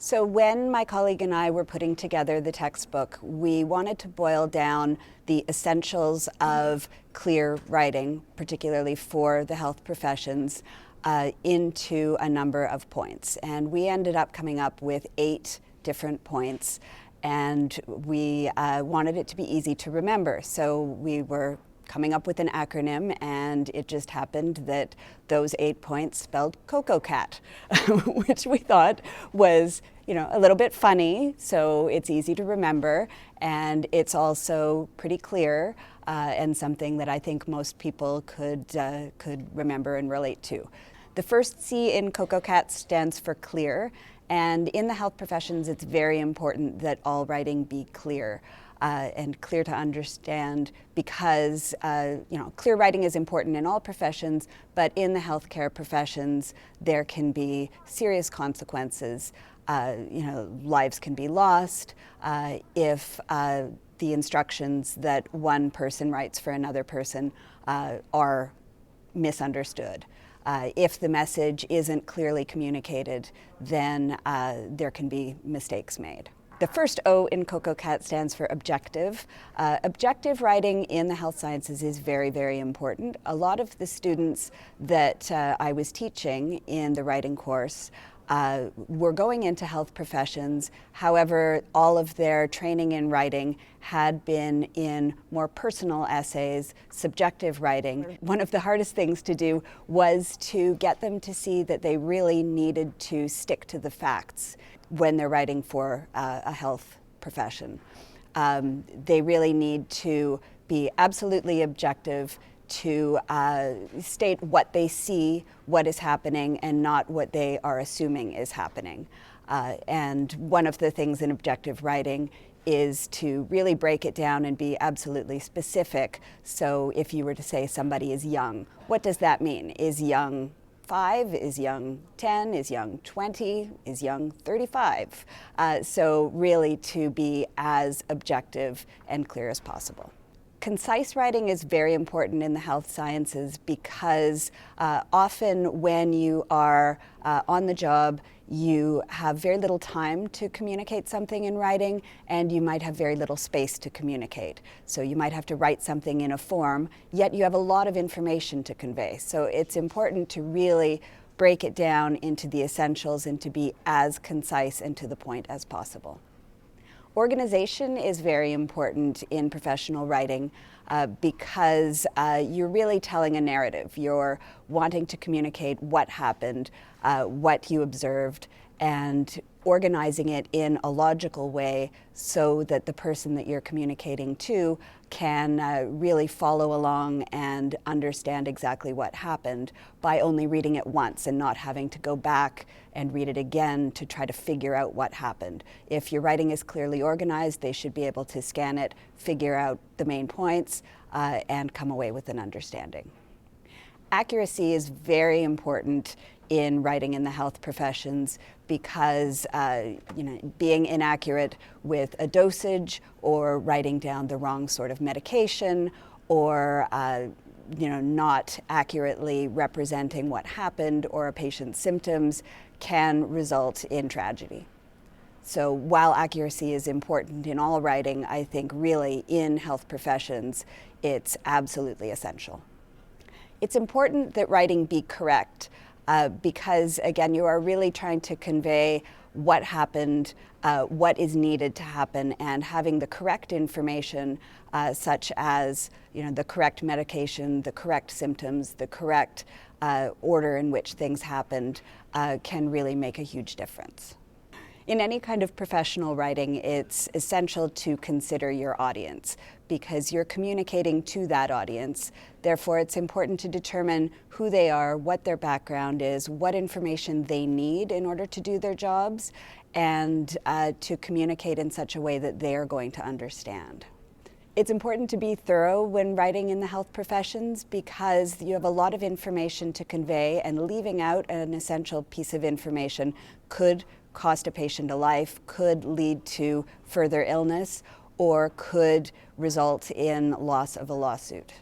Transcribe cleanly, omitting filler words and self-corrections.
So when my colleague and I were putting together the textbook, we wanted to boil down the essentials of clear writing, particularly for the health professions, into a number of points. And we ended up coming up with 8 different points, and we wanted it to be easy to remember. So we were coming up with an acronym, and it just happened that those 8 points spelled Cocoa Cat, which we thought was, a little bit funny, so it's easy to remember, and it's also pretty clear and something that I think most people could remember and relate to. The first C in Cocoa Cat stands for clear, and in the health professions it's very important that all writing be clear. And clear to understand because, clear writing is important in all professions, but in the healthcare professions, there can be serious consequences. Lives can be lost if the instructions that one person writes for another person are misunderstood. If the message isn't clearly communicated, then there can be mistakes made. The first O in Cocoa Cat stands for objective. Objective writing in the health sciences is very, very important. A lot of the students that I was teaching in the writing course were going into health professions. However, all of their training in writing had been in more personal essays, subjective writing. One of the hardest things to do was to get them to see that they really needed to stick to the facts when they're writing for a health profession. They really need to be absolutely objective, to state what they see, what is happening, and not what they are assuming is happening. And one of the things in objective writing is to really break it down and be absolutely specific. So if you were to say somebody is young, what does that mean? Is young 5? Is young 10? Is young 20? Is young 35? So really to be as objective and clear as possible. Concise writing is very important in the health sciences because often when you are on the job, you have very little time to communicate something in writing, and you might have very little space to communicate. So you might have to write something in a form, yet you have a lot of information to convey. So it's important to really break it down into the essentials and to be as concise and to the point as possible. Organization is very important in professional writing because you're really telling a narrative. You're wanting to communicate what happened, what you observed, and organizing it in a logical way so that the person that you're communicating to can really follow along and understand exactly what happened by only reading it once and not having to go back and read it again to try to figure out what happened. If your writing is clearly organized, they should be able to scan it, figure out the main points, and come away with an understanding. Accuracy is very important in writing in the health professions because being inaccurate with a dosage or writing down the wrong sort of medication or not accurately representing what happened or a patient's symptoms can result in tragedy. So while accuracy is important in all writing, I think really in health professions it's absolutely essential. It's important that writing be correct because, again, you are really trying to convey what happened, what is needed to happen, and having the correct information such as the correct medication, the correct symptoms, the correct order in which things happened can really make a huge difference. In any kind of professional writing, it's essential to consider your audience because you're communicating to that audience. Therefore, it's important to determine who they are, what their background is, what information they need in order to do their jobs, and to communicate in such a way that they are going to understand. It's important to be thorough when writing in the health professions because you have a lot of information to convey, and leaving out an essential piece of information could cost a patient a life, could lead to further illness, or could result in loss of a lawsuit.